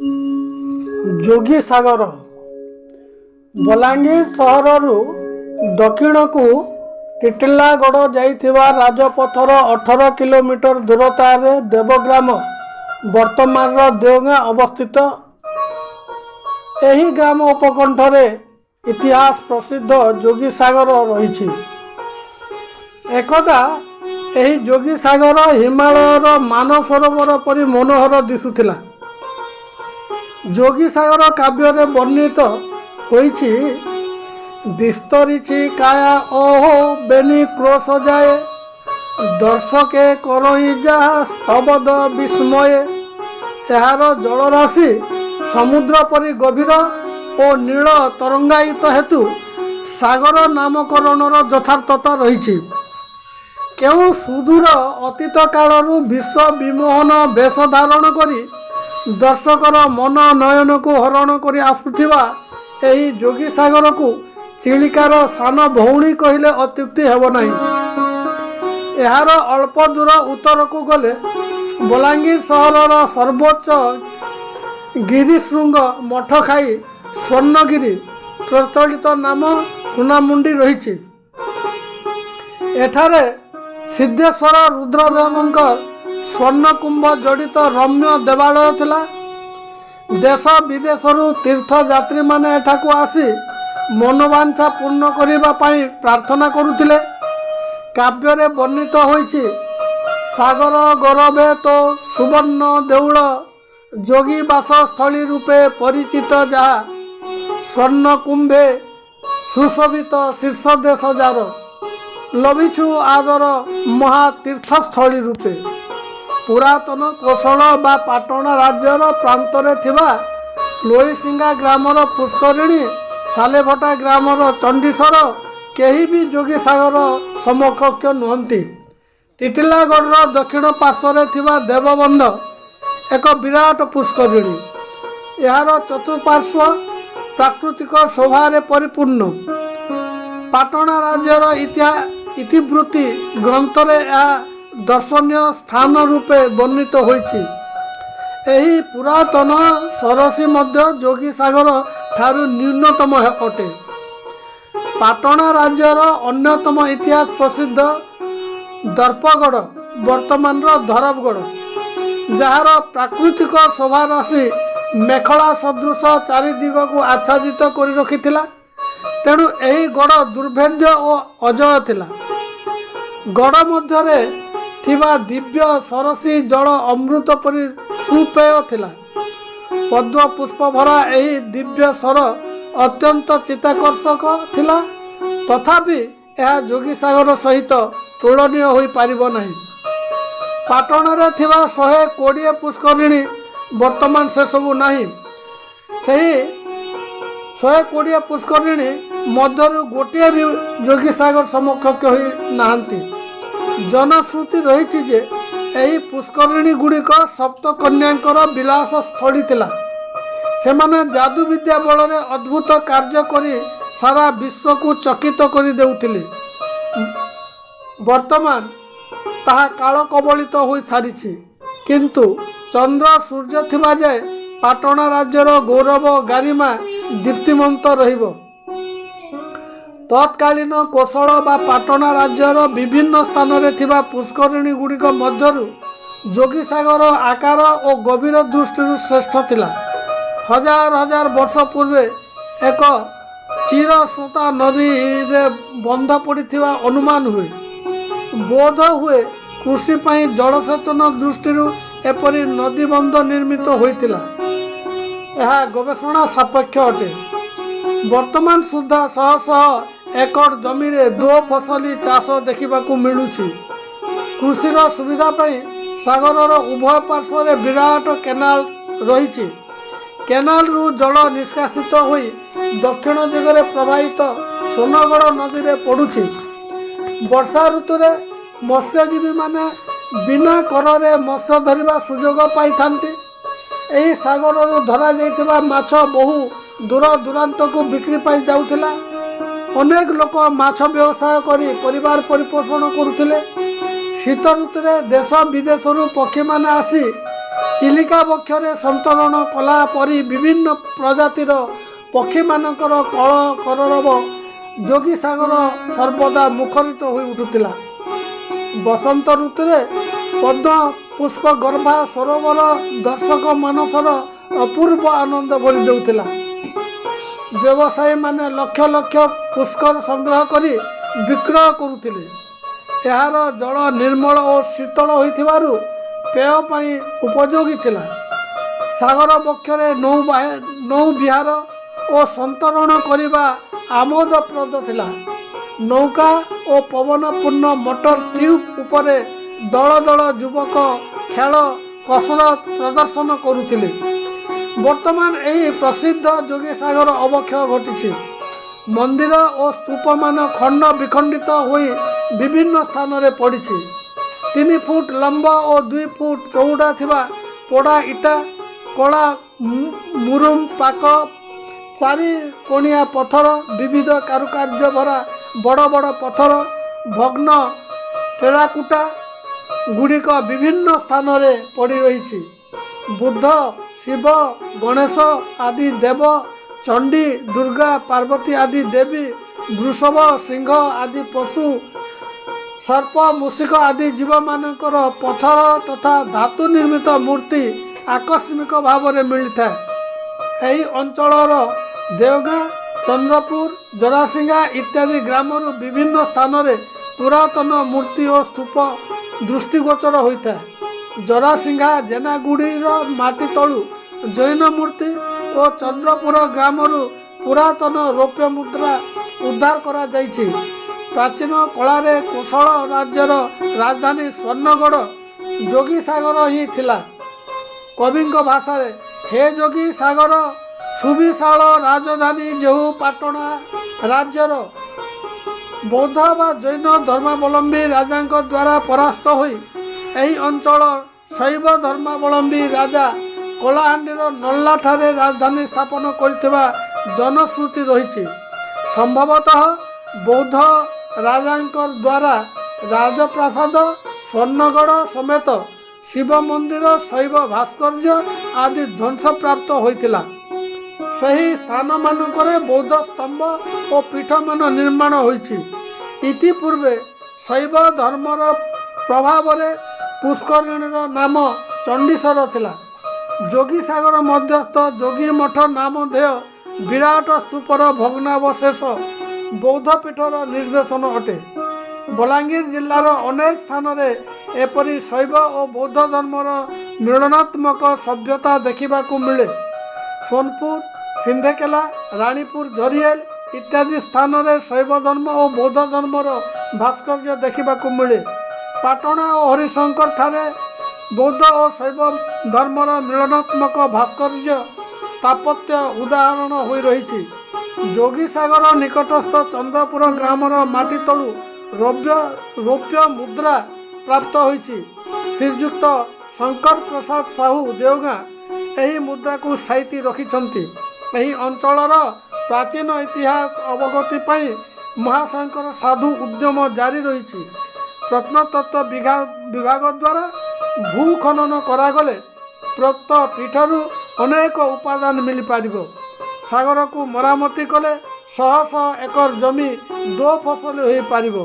जोगी सागर बलांगीर सहर दक्षिण को टिटिलागढ़ जाइथिबा राजपथर 18 किलोमीटर दूरतार देवग्राम वर्तमान देवगाँ अवस्थित। एही ग्राम उपकंठरे इतिहास प्रसिद्ध जोगी सागर रही। एकदा एही जोगी सागर हिमालयर मानसरोवर परि मनोहर दिशुथिला। जोगी सागर काव्य वर्णित होइछि, विस्तरिछि काया ओहो बेनी क्रोश जाए, दर्शके करई जा स्तबद विस्मये। एहार जलराशि समुद्र परि गभीर और नील तरंगायित हेतु सागर नामकरणर यथार्थता रही। केउ सुदूर अतीत कालरू विश्व विमोहन वेश धारण करी दर्शकर मन नयन को हरण करी आसुथिबा एही जोगी सागर को चिलिकार सान भौणी कहले अत्युक्ति हेब नहीं। एहार अल्प दूर उत्तर को गले बलांगीर सहरर सर्वोच्च गिरिशृंग मठखाई स्वर्णगिरी प्रचलित नाम सुनामुंडी रही। एठारे सिद्धेश्वर रुद्रदेवଙ୍କ स्वर्णकुंभ जड़ित रम्य देवालय थिला। देश विदेशरू तीर्थयात्री माने एठाकू आसी मनोवांछा पूर्ण करिबा पाई प्रार्थना करुथिले। काव्य वर्णित होइछि, सागर गौरवे तो सुवर्ण देउल, जोगी बासस्थली रूपे परिचित जहा, स्वर्ण कुंभे सुशोभित शीर्ष देश जार, लभिछु आदर महातीर्थस्थली रूपे। पुरातन कोशल बा पाटण राज्यर प्रांतरे थिबा लोईसिंगा ग्रामर पुष्करिणी, सालेभटा ग्रामर चंडीश्वर केही भी जोगी सागर समकक्ष नुहंती। टिटिलागढ़ दक्षिण पार्श्वरे थिबा देवबंध एक विराट पुष्करिणी। यार चतुर्पार्श्व प्राकृतिक शोभारे परिपूर्ण। पाटण राज्यर इतिवृत्ति ग्रंथरे दर्शनीय स्थान रूपे वर्णित होइछि। एही पुरातन सरसी मध्य जोगी सागर ठारू न्यूनतम अटे। पाटण राज्यर अन्यतम इतिहास प्रसिद्ध दर्पगढ़ वर्तमान धरबगढ़, जार प्राकृतिक शोभा राशि मेखला सदृश चारिदिग को आच्छादित कर रखिथिला। तेणु एही गढ़ दुर्भेद्य और अजय थिला। गढ़ मध्यरे थिबा दिव्य सरसी जल अमृत परि सुपेय थिला। पद्म पुष्प भरा एही दिव्य सर अत्यंत चित्ताकर्षक थिला। तथापि यह जोगी सागर सहित तुलनीय होई पारिबो नहीं। पाटणरे थिबा 120 पुष्करिणी वर्तमान से सबू नहीं। सही 120 पुष्करिणी मध्यरु गोटे भी जोगी सागर समकक्ष होई नाहंती। जनश्रुति रही जे एही पुष्करिणी गुड़िक सप्त कन्यांकर विलास स्थली थिला। सेमाने जादू विद्या बल अद्भुत कार्य करी सारा विश्व को चकित कर देउथिले। वर्तमान ताहा काल कबलित हो सारी, किंतु चंद्र सूर्य थिबा जाय पाटण राज्यर गौरव गारिमा दीप्तिमंत रहिबो। तत्कालीन कोशल बा पाटण राज्यर विभिन्न स्थान रे थिबा पुष्करिणी गुड़िक मध्यरु जोगी सागर आकार और गभीर दृष्टि श्रेष्ठ थिला। हजार हजार वर्ष पूर्वे एक चिरस्रोता नदी रे बंध पड़िथिबा अनुमान हुए। बोध हुए कृषि पाई जलसेचन दृष्टि एपरी नदी बंध निर्मित होइतिला। यह गवेषणा सापेक्ष अटे। वर्तमान सुधा शह शह एकड़ जमी रे दो फसली चाष देखा मिलूछि। कृषिर सुविधा पाई सागरर उभय पार्श्व विराट केनाल रही। केनाल रु जल निष्कासित होई दक्षिण दिगरे प्रवाहित सोनगढ़ नदी रे पड़ुछि। वर्षा ऋतुरे मत्स्यजीवी माने बिना करे मत्स्य धरिबा सुजोग पाई थांती। एही सागर धरा जाइतिबा माछ बहु दूर दूरांत को बिक्री पाई जाउथिला। अनेक लोक माछ व्यवसाय करी परिवार परिपोषण करुथिले। शीत ऋतुरे देश विदेशरू पक्षी माने आसी ଚିଲିକା ବକ୍ଷରେ ସନ୍ତରଣ କଲା ପରି ବିଭିନ୍ନ ପ୍ରଜାତିର ପକ୍ଷୀମାନଙ୍କର କଳ କଲରବ ଯୋଗୀସାଗର ସର୍ବଦା ମୁଖରିତ ହୋଇ ଉଠୁଥିଲା। ବସନ୍ତ ଋତୁରେ ପଦ୍ମ ପୁଷ୍ପ ଗର୍ଭା ସରୋବର ଦର୍ଶକ ମାନସର ଅପୂର୍ବ ଆନନ୍ଦ ଭରି ଦେଉଥିଲା। ବ୍ୟବସାୟୀମାନେ ଲକ୍ଷ ଲକ୍ଷ ପୁଷ୍କର ସଂଗ୍ରହ କରି ବିକ୍ରୟ କରୁଥିଲେ। ଏହାର ଜଳ ନିର୍ମଳ ଓ ଶୀତଳ ହୋଇଥିବାରୁ ପେୟ ପାଇଁ ଉପଯୋଗୀ ଥିଲା। ସାଗର ବକ୍ଷରେ ନୌବିହାର ଓ ସନ୍ତରଣ କରିବା ଆମୋଦପ୍ରଦ ଥିଲା। ନୌକା ଓ ପବନପୂର୍ଣ୍ଣ ମୋଟର ଟ୍ୟୁବ୍ ଉପରେ ଦଳ ଦଳ ଯୁବକ ଖେଳ କସରତ ପ୍ରଦର୍ଶନ କରୁଥିଲେ। ବର୍ତ୍ତମାନ ଏହି ପ୍ରସିଦ୍ଧ ଯୋଗୀସାଗର ଅବକ୍ଷୟ ଘଟିଛି। ମନ୍ଦିର ଓ ସ୍ତୂପମାନ ଖଣ୍ଡ ବିଖଣ୍ଡିତ ହୋଇ ବିଭିନ୍ନ ସ୍ଥାନରେ ପଡ଼ିଛି। 3 ଫୁଟ ଲମ୍ବ ଓ 2 ଫୁଟ ଚଉଡ଼ା ଥିବା ପୋଡ଼ା ଇଟା, କଳା ମୁରୁମ ପାକ, 4 କୋଣିଆ ପଥର, ବିବିଧ କାରୁକାର୍ଯ୍ୟ ଭରା ବଡ଼ ବଡ଼ ପଥର, ଭଗ୍ନ ଟେରାକୁଟା ଗୁଡ଼ିକ ବିଭିନ୍ନ ସ୍ଥାନରେ ପଡ଼ି ରହିଛି। ବୁଦ୍ଧ, ଶିବ, ଗଣେଶ ଆଦି ଦେବ, ଚଣ୍ଡୀ, ଦୁର୍ଗା, ପାର୍ବତୀ ଆଦି ଦେବୀ, ବୃଷଭ, ସିଂହ ଆଦି ପଶୁ, ସର୍ପ, ମୂଷିକ ଆଦି ଜୀବମାନଙ୍କର ପଥର ତଥା ଧାତୁ ନିର୍ମିତ ମୂର୍ତ୍ତି ଆକସ୍ମିକ ଭାବରେ ମିଳିଥାଏ। ଏହି ଅଞ୍ଚଳର ଦେଓଗାଁ, ଚନ୍ଦ୍ରପୁର, ଜରାସିଙ୍ଗା ଇତ୍ୟାଦି ଗ୍ରାମରୁ ବିଭିନ୍ନ ସ୍ଥାନରେ ପୁରାତନ ମୂର୍ତ୍ତି ଓ ସ୍ତୂପ ଦୃଷ୍ଟିଗୋଚର ହୋଇଥାଏ। ଜରାସିଙ୍ଗା ଜେନାଗୁଡ଼ିର ମାଟି ତଳୁ ଜୈନ ମୂର୍ତ୍ତି ଓ ଚନ୍ଦ୍ରପୁର ଗ୍ରାମରୁ ପୁରାତନ ରୌପ୍ୟ ମୁଦ୍ରା ଉଦ୍ଧାର କରାଯାଇଛି। ପ୍ରାଚୀନ କଳାରେ କୋଶଳ ରାଜ୍ୟର ରାଜଧାନୀ ସ୍ୱର୍ଣ୍ଣଗଡ଼ ଯୋଗୀସାଗର ହିଁ ଥିଲା। କବିଙ୍କ ଭାଷାରେ ହେ ଯୋଗୀ ସାଗର ସୁବିଶାଳ ରାଜଧାନୀ ଯେଉଁ ପାଟଣା ରାଜ୍ୟର ବୌଦ୍ଧ ବା ଜୈନ ଧର୍ମାବଲମ୍ବୀ ରାଜାଙ୍କ ଦ୍ୱାରା ପରାସ୍ତ ହୋଇ ଏହି ଅଞ୍ଚଳ ଶୈବ ଧର୍ମାବଲମ୍ବୀ ରାଜା କଳାହାଣ୍ଡିର ନର୍ଲାଠାରେ ରାଜଧାନୀ ସ୍ଥାପନ କରିଥିବା ଜନଶ୍ରୁତି ରହିଛି। ସମ୍ଭବତଃ ବୌଦ୍ଧ ରାଜାଙ୍କ ଦ୍ୱାରା ରାଜପ୍ରାସାଦ, ସ୍ୱର୍ଣ୍ଣଗଡ଼ ସମେତ ଶିବ ମନ୍ଦିର, ଶୈବ ଭାସ୍କର୍ଯ୍ୟ ଆଦି ଧ୍ୱଂସପ୍ରାପ୍ତ ହୋଇଥିଲା। ସେହି ସ୍ଥାନମାନଙ୍କରେ ବୌଦ୍ଧ ସ୍ତମ୍ଭ ଓ ପୀଠମାନ ନିର୍ମାଣ ହୋଇଛି। ଇତିପୂର୍ବେ ଶୈବ ଧର୍ମର ପ୍ରଭାବରେ ପୁଷ୍କରିଣୀର ନାମ ଚଣ୍ଡୀଶ୍ୱର ଥିଲା। ଯୋଗୀସାଗର ମଧ୍ୟସ୍ଥ ଯୋଗୀମଠ ନାମଧେୟ ବିରାଟ ସ୍ତୂପର ଭଗ୍ନାବଶେଷ ବୌଦ୍ଧ ପୀଠର ନିର୍ଦ୍ଦେଶନ ଅଟେ। ବଲାଙ୍ଗୀର ଜିଲ୍ଲାର ଅନେକ ସ୍ଥାନରେ ଏପରି ଶୈବ ଓ ବୌଦ୍ଧ ଧର୍ମର ମିଳନାତ୍ମକ ସଭ୍ୟତା ଦେଖିବାକୁ ମିଳେ। ସୋନପୁର, ସିନ୍ଧେକେଲା, ରାଣୀପୁର, ଝରିଏଲ ଇତ୍ୟାଦି ସ୍ଥାନରେ ଶୈବ ଧର୍ମ ଓ ବୌଦ୍ଧ ଧର୍ମର ଭାସ୍କର୍ଯ୍ୟ ଦେଖିବାକୁ ମିଳେ। ପାଟଣା ଓ ହରିଶଙ୍କର ଠାରେ ବୌଦ୍ଧ ଓ ଶୈବ ଧର୍ମର ମିଳନାତ୍ମକ ଭାସ୍କର୍ଯ୍ୟ ସ୍ଥାପତ୍ୟ ଉଦାହରଣ ହୋଇ ରହିଛି। ଯୋଗୀସାଗର ନିକଟସ୍ଥ ଚନ୍ଦ୍ରପୁର ଗ୍ରାମର ମାଟି ତଳୁ ରୌପ୍ୟ ମୁଦ୍ରା ପ୍ରାପ୍ତ ହୋଇଛି। ଶ୍ରୀଯୁକ୍ତ ଶଙ୍କର ପ୍ରସାଦ ସାହୁ ଦେଓଗାଁ ଏହି ମୁଦ୍ରାକୁ ସାଇତି ରଖିଛନ୍ତି। ଏହି ଅଞ୍ଚଳର ପ୍ରାଚୀନ ଇତିହାସ ଅବଗତି ପାଇଁ ମହାଶଙ୍କର ସାଧୁ ଉଦ୍ୟମ ଜାରି ରହିଛି। ପ୍ରତ୍ନତତ୍ତ୍ୱ ବିଭାଗ ଦ୍ୱାରା ଭୂ ଖନନ କରାଗଲେ ପ୍ରୋକ୍ତ ପୀଠରୁ ଅନେକ ଉପାଦାନ ମିଳିପାରିବ। ସାଗରକୁ ମରାମତି କଲେ ଶହ ଶହ ଏକର ଜମି ଦୋ ଫସଲି ହୋଇପାରିବ।